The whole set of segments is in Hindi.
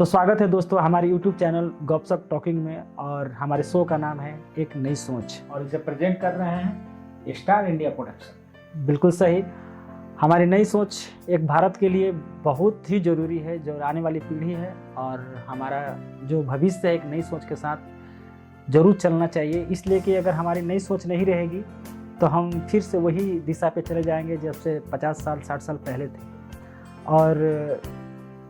तो स्वागत है दोस्तों हमारे YouTube चैनल गपशप टॉकिंग में। और हमारे शो का नाम है एक नई सोच और इसे प्रेजेंट कर रहे हैं स्टार इंडिया प्रोडक्शन। बिल्कुल सही। हमारी नई सोच एक भारत के लिए बहुत ही ज़रूरी है, जो आने वाली पीढ़ी है और हमारा जो भविष्य है, एक नई सोच के साथ ज़रूर चलना चाहिए। इसलिए कि अगर हमारी नई सोच नहीं रहेगी तो हम फिर से वही दिशा पे चले जाएंगे जब से 50 साल 60 साल पहले थे। और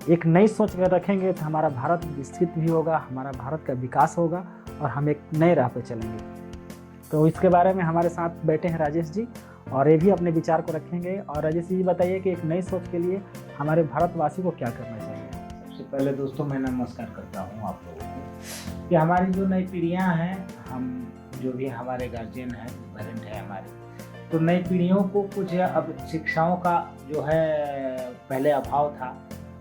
एक नई सोच अगर रखेंगे तो हमारा भारत विकसित भी होगा, हमारा भारत का विकास होगा और हम एक नए राह पे चलेंगे। तो इसके बारे में हमारे साथ बैठे हैं राजेश जी और ये भी अपने विचार को रखेंगे। और राजेश जी बताइए कि एक नई सोच के लिए हमारे भारतवासी को क्या करना चाहिए। सबसे पहले दोस्तों मैं नमस्कार करता हूँ आप लोगों को कि हमारी जो नई पीढ़ियाँ हैं, हम जो भी हमारे गार्जियन हैं, पेरेंट हैं हमारे, तो नई पीढ़ियों को कुछ अब शिक्षाओं का जो है पहले अभाव था,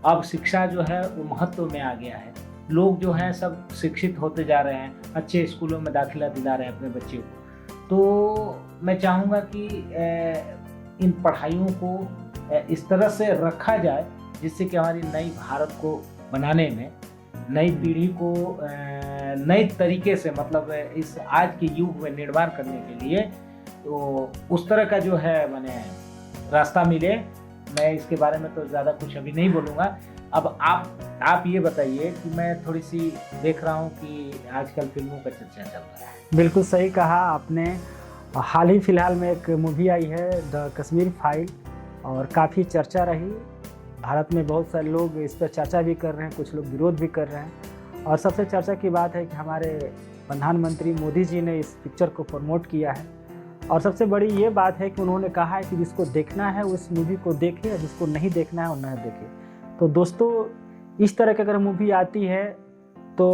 अब शिक्षा जो है वो महत्व में आ गया है। लोग जो हैं सब शिक्षित होते जा रहे हैं, अच्छे स्कूलों में दाखिला दिला रहे हैं अपने बच्चे को। तो मैं चाहूँगा कि इन पढ़ाइयों को इस तरह से रखा जाए जिससे कि हमारी नई भारत को बनाने में, नई पीढ़ी को नए तरीके से, मतलब इस आज के युग में निर्माण करने के लिए तो उस तरह का जो है मैंने रास्ता मिले। मैं इसके बारे में तो ज़्यादा कुछ अभी नहीं बोलूँगा। अब आप ये बताइए कि मैं थोड़ी सी देख रहा हूँ कि आजकल फिल्मों का चर्चा चल रहा है। बिल्कुल सही कहा आपने। हाल ही फिलहाल में एक मूवी आई है द कश्मीर फाइल और काफ़ी चर्चा रही। भारत में बहुत सारे लोग इस पर चर्चा भी कर रहे हैं, कुछ लोग विरोध भी कर रहे हैं। और सबसे चर्चा की बात है कि हमारे प्रधानमंत्री मोदी जी ने इस पिक्चर को प्रमोट किया है। और सबसे बड़ी ये बात है कि उन्होंने कहा है कि जिसको देखना है उस मूवी को देखे और जिसको नहीं देखना है वो न देखे। तो दोस्तों इस तरह की अगर मूवी आती है तो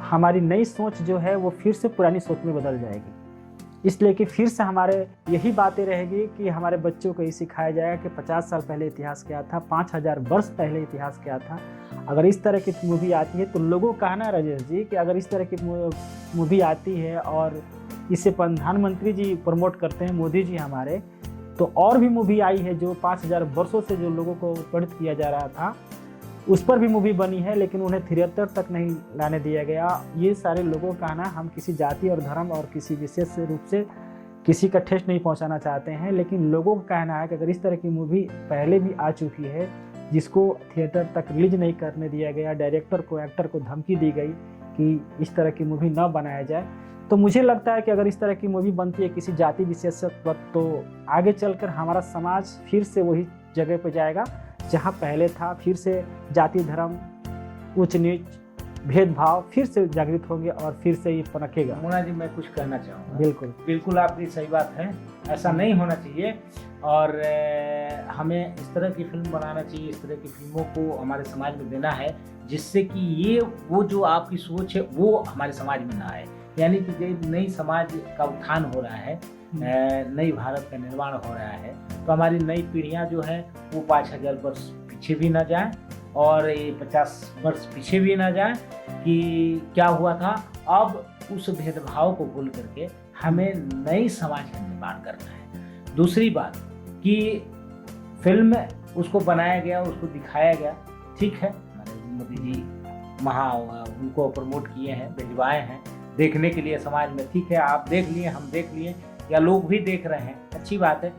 हमारी नई सोच जो है वो फिर से पुरानी सोच में बदल जाएगी। इसलिए कि फिर से हमारे यही बातें रहेगी कि हमारे बच्चों को ये सिखाया जाएगा कि 50 साल पहले इतिहास क्या था, 5000 वर्ष पहले इतिहास क्या था। अगर इस तरह की मूवी आती है तो लोगों का कहना है राजेश जी कि अगर इस तरह की मूवी आती है और इसे प्रधानमंत्री जी प्रमोट करते हैं, मोदी जी हमारे, तो और भी मूवी आई है जो 5000 वर्षों से जो लोगों को उत्पीड़ित किया जा रहा था उस पर भी मूवी बनी है, लेकिन उन्हें थिएटर तक नहीं लाने दिया गया। ये सारे लोगों का कहना, हम किसी जाति और धर्म और किसी विशेष रूप से किसी का ठेस नहीं पहुंचाना चाहते हैं, लेकिन लोगों का कहना है कि अगर इस तरह की मूवी पहले भी आ चुकी है जिसको थिएटर तक रिलीज नहीं करने दिया गया, डायरेक्टर को, एक्टर को धमकी दी गई कि इस तरह की मूवी न बनाया जाए, तो मुझे लगता है कि अगर इस तरह की मूवी बनती है किसी जाति विशेष पर तो आगे चलकर हमारा समाज फिर से वही जगह पर जाएगा जहां पहले था। फिर से जाति, धर्म, उच्च नीच, भेदभाव फिर से जागृत होंगे और फिर से ये पनकेगा। मोना जी मैं कुछ कहना चाहूँगा। बिल्कुल आपकी सही बात है, ऐसा नहीं होना चाहिए और हमें इस तरह की फिल्म बनाना चाहिए, इस तरह की फिल्मों को हमारे समाज में देना है जिससे कि ये वो जो आपकी सोच है वो हमारे समाज में ना आए। यानी कि नई समाज का उत्थान हो रहा है, नई भारत का निर्माण हो रहा है, तो हमारी नई पीढ़ियां जो है वो 5000 वर्ष पीछे भी ना जाएं और ये 50 वर्ष पीछे भी ना जाएं कि क्या हुआ था। अब उस भेदभाव को भूल करके हमें नई समाज का निर्माण करना है। दूसरी बात कि फिल्म उसको बनाया गया, उसको दिखाया गया, ठीक है, हमारे मोदी जी उनको प्रमोट किए हैं, भिजवाए हैं देखने के लिए समाज में, ठीक है, आप देख लिए, हम देख लिए या लोग भी देख रहे हैं, अच्छी बात है।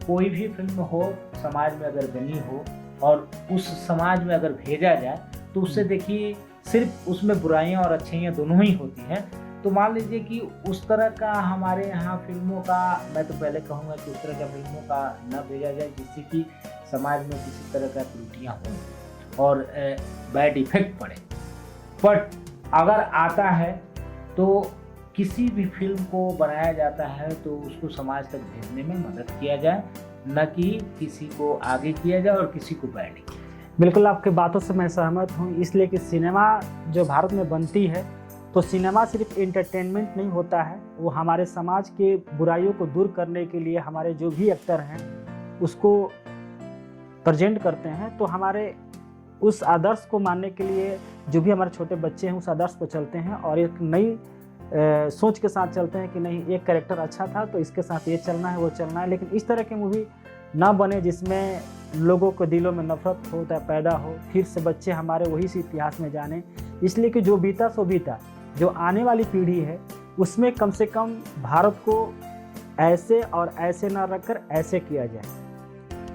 कोई भी फिल्म हो समाज में अगर बनी हो और उस समाज में अगर भेजा जाए तो उससे देखिए सिर्फ उसमें बुराइयां और अच्छाइयां दोनों ही होती हैं। तो मान लीजिए कि उस तरह का हमारे यहाँ फिल्मों का, मैं तो पहले कहूँगा कि उस तरह का फिल्मों का न भेजा जाए जिससे कि समाज में किसी तरह का त्रुटियाँ हों और बैड इफेक्ट पड़े। बट अगर आता है तो किसी भी फिल्म को बनाया जाता है तो उसको समाज तक भेजने में मदद किया जाए, न कि किसी को आगे किया जाए और किसी को बैड किया जाए। बिल्कुल आपके बातों से मैं सहमत हूँ। इसलिए कि सिनेमा जो भारत में बनती है तो सिनेमा सिर्फ एंटरटेनमेंट नहीं होता है, वो हमारे समाज के बुराइयों को दूर करने के लिए हमारे जो भी एक्टर हैं उसको प्रेजेंट करते हैं। तो हमारे उस आदर्श को मानने के लिए जो भी हमारे छोटे बच्चे हैं उस आदर्श पर चलते हैं और एक नई सोच के साथ चलते हैं कि नहीं, एक कैरेक्टर अच्छा था तो इसके साथ ये चलना है, वो चलना है। लेकिन इस तरह की मूवी ना बने जिसमें लोगों को दिलों में नफरत होता पैदा हो, फिर से बच्चे हमारे वही से इतिहास में जाने, इसलिए कि जो बीता सो बीता, जो आने वाली पीढ़ी है उसमें कम से कम भारत को ऐसे और ऐसे ना रखकर ऐसे किया जाए,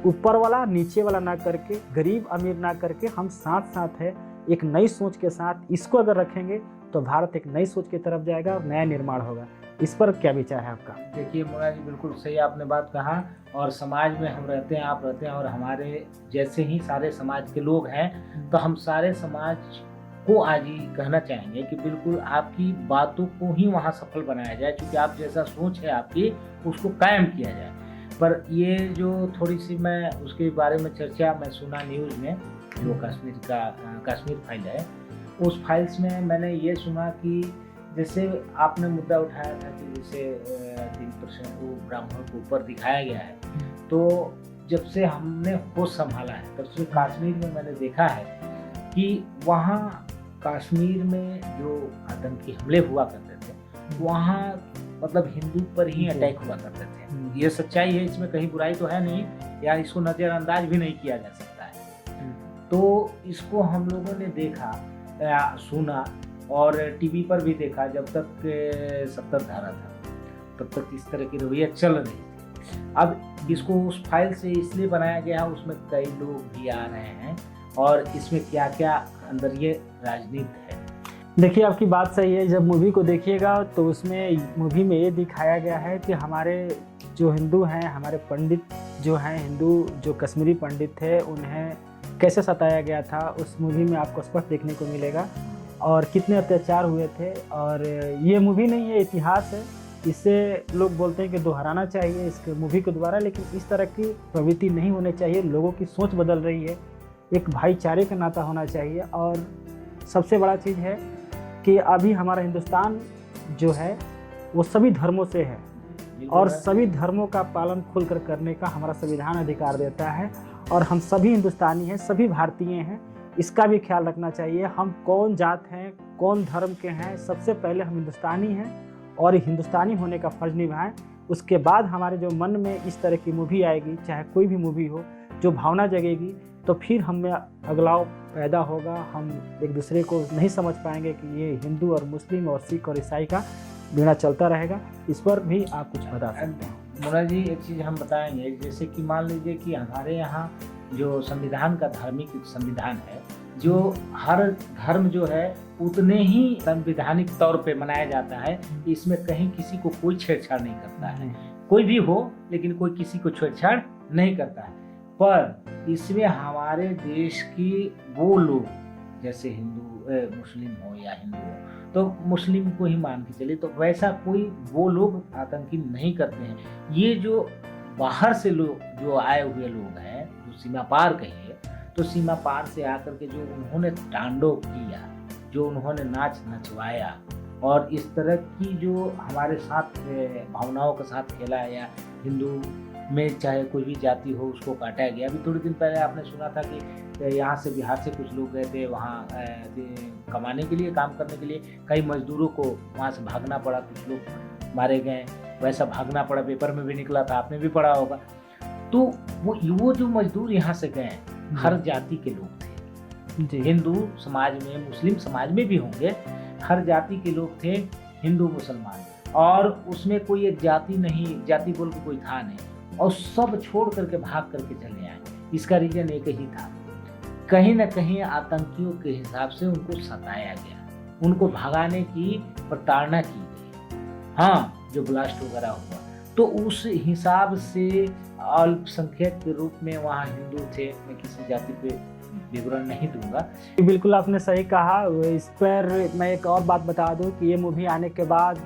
ऊपर वाला नीचे वाला ना करके, गरीब अमीर ना करके, हम साथ साथ है एक नई सोच के साथ इसको अगर रखेंगे तो भारत एक नई सोच की तरफ जाएगा और नया निर्माण होगा। इस पर क्या विचार है आपका? देखिए मोना जी, बिल्कुल सही आपने बात कहा। और समाज में हम रहते हैं, आप रहते हैं, और हमारे जैसे ही सारे समाज के लोग हैं, तो हम सारे समाज को आज ही कहना चाहेंगे कि बिल्कुल आपकी बातों को ही वहाँ सफल बनाया जाए, क्योंकि आप जैसा सोच है आपकी उसको कायम किया जाए। पर ये जो थोड़ी सी मैं उसके बारे में चर्चा मैं सुना न्यूज़ में, जो कश्मीर फाइल है, उस फाइल्स में मैंने ये सुना कि जैसे आपने मुद्दा उठाया था कि जैसे 3% को ब्राह्मण को ऊपर दिखाया गया है, तो जब से हमने होश संभाला है तब से कश्मीर में मैंने देखा है कि वहाँ कश्मीर में जो आतंकी हमले हुआ करते थे, वहाँ मतलब हिंदू पर ही अटैक हुआ करते थे। ये सच्चाई है, इसमें कहीं बुराई तो है नहीं, या इसको नज़रअंदाज भी नहीं किया जा सकता है। तो इसको हम लोगों ने देखा, सुना और टीवी पर भी देखा। जब तक 70 धारा था तब तक इस तरह की रवैया चल रही थी। अब इसको उस फाइल से इसलिए बनाया गया, उसमें कई लोग भी आ रहे हैं और इसमें क्या क्या अंदर ये राजनीति है। देखिए आपकी बात सही है। जब मूवी को देखिएगा तो उसमें मूवी में ये दिखाया गया है कि हमारे जो हिंदू हैं, हमारे पंडित जो हैं हिंदू, जो कश्मीरी पंडित थे, उन्हें कैसे सताया गया था, उस मूवी में आपको स्पष्ट देखने को मिलेगा, और कितने अत्याचार हुए थे। और ये मूवी नहीं है, इतिहास है। इसे लोग बोलते हैं कि दोहराना चाहिए इस मूवी के द्वारा, लेकिन इस तरह की प्रवृत्ति नहीं होनी चाहिए। लोगों की सोच बदल रही है, एक भाईचारे का नाता होना चाहिए। और सबसे बड़ा चीज़ है कि अभी हमारा हिंदुस्तान जो है वो सभी धर्मों से है, और सभी धर्मों का पालन खुलकर करने का हमारा संविधान अधिकार देता है। और हम सभी हिंदुस्तानी हैं, सभी भारतीय हैं, इसका भी ख्याल रखना चाहिए। हम कौन जात हैं, कौन धर्म के हैं, सबसे पहले हम हिंदुस्तानी हैं और हिंदुस्तानी होने का फ़र्ज़ निभाएं। उसके बाद हमारे जो मन में इस तरह की मूवी आएगी, चाहे कोई भी मूवी हो, जो भावना जगेगी, तो फिर हमें अगलाव पैदा होगा। हम एक दूसरे को नहीं समझ पाएंगे कि ये हिंदू और मुस्लिम और सिख और ईसाई का बीड़ा चलता रहेगा। इस पर भी आप कुछ बता सकते हैं? मोना जी, एक चीज़ हम बताएंगे, जैसे कि मान लीजिए कि हमारे यहाँ जो संविधान का धार्मिक संविधान है, जो हर धर्म जो है उतने ही संवैधानिक तौर पे मनाया जाता है। इसमें कहीं किसी को कोई छेड़छाड़ नहीं करता है, कोई भी हो, लेकिन कोई किसी को छेड़छाड़ नहीं करता है। पर इसमें हमारे देश की वो लोग, जैसे हिंदू मुस्लिम हो या हिंदू हो, तो मुस्लिम को ही मान के चले, तो वैसा कोई वो लोग आतंकी नहीं करते हैं। ये जो बाहर से लोग जो आए हुए लोग हैं, जो सीमा पार कहिए, तो सीमा पार से आकर के जो उन्होंने तांडव किया, जो उन्होंने नाच नचवाया, और इस तरह की जो हमारे साथ भावनाओं के साथ खेला, या हिंदू में चाहे कोई भी जाति हो उसको काटा गया। अभी थोड़े दिन पहले आपने सुना था कि यहाँ से बिहार से कुछ लोग गए थे वहाँ कमाने के लिए, काम करने के लिए, कई मजदूरों को वहाँ से भागना पड़ा, कुछ लोग मारे गए, वैसा भागना पड़ा, पेपर में भी निकला था, आपने भी पढ़ा होगा। तो वो जो मजदूर यहाँ से गए हर जाति के लोग थे, हिंदू समाज में, मुस्लिम समाज में भी होंगे, हर जाति के लोग थे, हिंदू मुसलमान, और उसमें कोई एक जाति नहीं, जाति बोल के कोई था नहीं, और सब छोड़ करके भाग करके चले आए। इसका रीजन एक ही था, कहीं ना कहीं आतंकियों के हिसाब से उनको सताया गया, उनको भगाने की प्रताड़ना की गई। हाँ, जो ब्लास्ट वगैरह हुआ, तो उस हिसाब से अल्पसंख्यक के रूप में वहाँ हिंदू थे। मैं किसी जाति पे विवरण नहीं दूंगा। बिल्कुल आपने सही कहा। इस पर मैं एक और बात बता दूं कि ये मूवी आने के बाद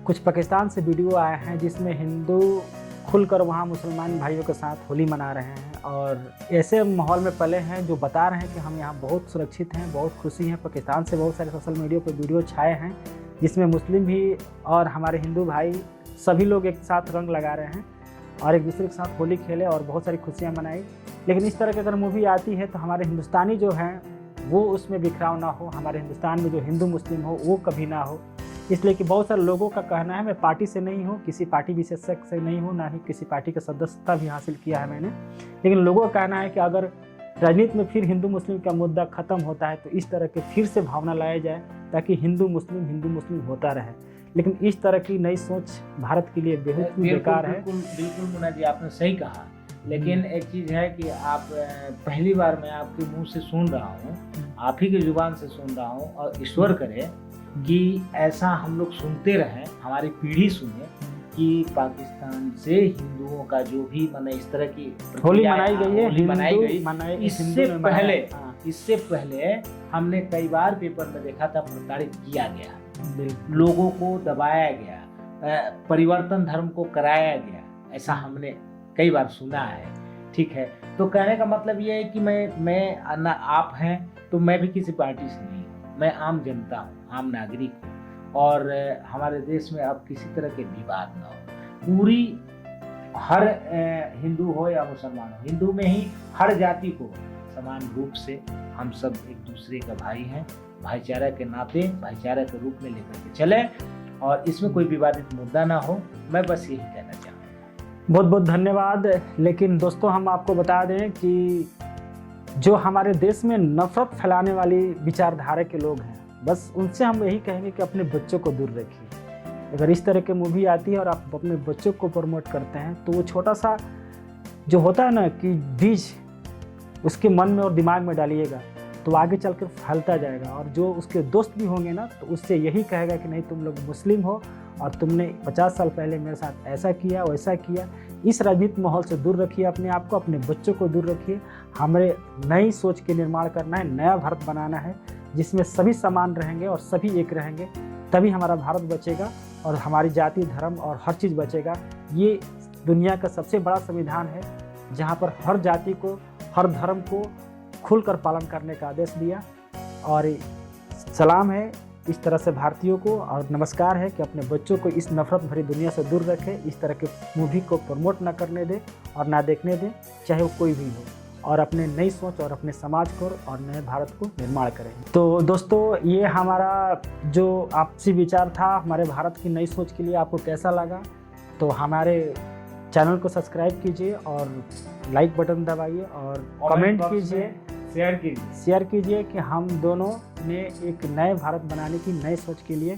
कुछ पाकिस्तान से वीडियो आए हैं जिसमें हिंदू खुलकर वहाँ मुसलमान भाइयों के साथ होली मना रहे हैं, और ऐसे माहौल में पले हैं जो बता रहे हैं कि हम यहाँ बहुत सुरक्षित हैं, बहुत खुशी हैं। पाकिस्तान से बहुत सारे सोशल मीडिया पर वीडियो छाए हैं जिसमें मुस्लिम भी और हमारे हिंदू भाई सभी लोग एक साथ रंग लगा रहे हैं और एक दूसरे के साथ होली खेले और बहुत सारी खुशियाँ मनाई। लेकिन इस तरह की अगर मूवी आती है तो हमारे हिंदुस्तानी जो हैं वो उसमें बिखराव ना हो, हमारे हिंदुस्तान में जो हिंदू मुस्लिम हो वो कभी ना हो। इसलिए कि बहुत सारे लोगों का कहना है, मैं पार्टी से नहीं हूँ, किसी पार्टी विशेषज्ञ से नहीं हूँ, ना ही किसी पार्टी का सदस्यता भी हासिल किया है मैंने, लेकिन लोगों का कहना है कि अगर राजनीति में फिर हिंदू मुस्लिम का मुद्दा खत्म होता है तो इस तरह के फिर से भावना लाया जाए ताकि हिंदू मुस्लिम होता रहे। लेकिन इस तरह की नई सोच भारत के लिए बेहद ही बेकार है। बिल्कुल मुन्ना जी, आपने सही कहा, लेकिन एक चीज़ है कि आप पहली बार मैं आपके मुंह से सुन रहा हूँ, आप ही की जुबान से सुन रहा हूँ, और ईश्वर करे कि ऐसा हम लोग सुनते रहें, हमारी पीढ़ी सुने कि पाकिस्तान से हिंदुओं का जो भी माने इस तरह की होली मनाई गई है, होली मनाई गई, इससे पहले हमने कई बार पेपर में देखा था प्रताड़ित किया गया, लोगों को दबाया गया, परिवर्तन धर्म को कराया गया, ऐसा हमने कई बार सुना है। ठीक है, तो कहने का मतलब ये है कि मैं ना आप हैं तो मैं भी किसी पार्टी से नहीं हूँ, मैं आम जनता हूँ, आम नागरिक हूँ, और हमारे देश में अब किसी तरह के विवाद ना हो। पूरी हर हिंदू हो या मुसलमान हो, हिंदू में ही हर जाति को समान रूप से हम सब एक दूसरे का भाई हैं, भाईचारा के नाते भाईचारा के रूप में लेकर के चले, और इसमें कोई विवादित मुद्दा ना हो। मैं बस यही कहना चाहूँगा। बहुत बहुत धन्यवाद। लेकिन दोस्तों, हम आपको बता दें कि जो हमारे देश में नफरत फैलाने वाली विचारधारा के लोग हैं, बस उनसे हम यही कहेंगे कि अपने बच्चों को दूर रखिए। अगर इस तरह की मूवी आती है और आप अपने बच्चों को प्रमोट करते हैं तो वो छोटा सा जो होता है ना कि बीज उसके मन में और दिमाग में डालिएगा तो आगे चल कर फैलता जाएगा, और जो उसके दोस्त भी होंगे ना तो उससे यही कहेगा कि नहीं, तुम लोग मुस्लिम हो और तुमने 50 साल पहले मेरे साथ ऐसा किया वैसा किया। इस राजनीतिक माहौल से दूर रखिए अपने आप को, अपने बच्चों को दूर रखिए। हमें नई सोच के निर्माण करना है, नया भारत बनाना है जिसमें सभी समान रहेंगे और सभी एक रहेंगे, तभी हमारा भारत बचेगा और हमारी जाति धर्म और हर चीज़ बचेगा। ये दुनिया का सबसे बड़ा संविधान है जहाँ पर हर जाति को, हर धर्म को खुलकर पालन करने का आदेश दिया। और सलाम है इस तरह से भारतीयों को, और नमस्कार है कि अपने बच्चों को इस नफरत भरी दुनिया से दूर रखें, इस तरह के मूवी को प्रमोट ना करने दें और ना देखने दें, चाहे वो कोई भी हो, और अपने नई सोच और अपने समाज को और नए भारत को निर्माण करें। तो दोस्तों, ये हमारा जो आपसी विचार था हमारे भारत की नई सोच के लिए, आपको कैसा लगा? तो हमारे चैनल को सब्सक्राइब कीजिए और लाइक बटन दबाइए और कमेंट कीजिए, शेयर कीजिए कि हम दोनों ने एक नए भारत बनाने की नई सोच के लिए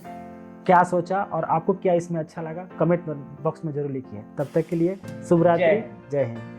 क्या सोचा और आपको क्या इसमें अच्छा लगा, कमेंट बॉक्स में जरूर लिखिए। तब तक के लिए शुभ रात्रि, जय हिंद।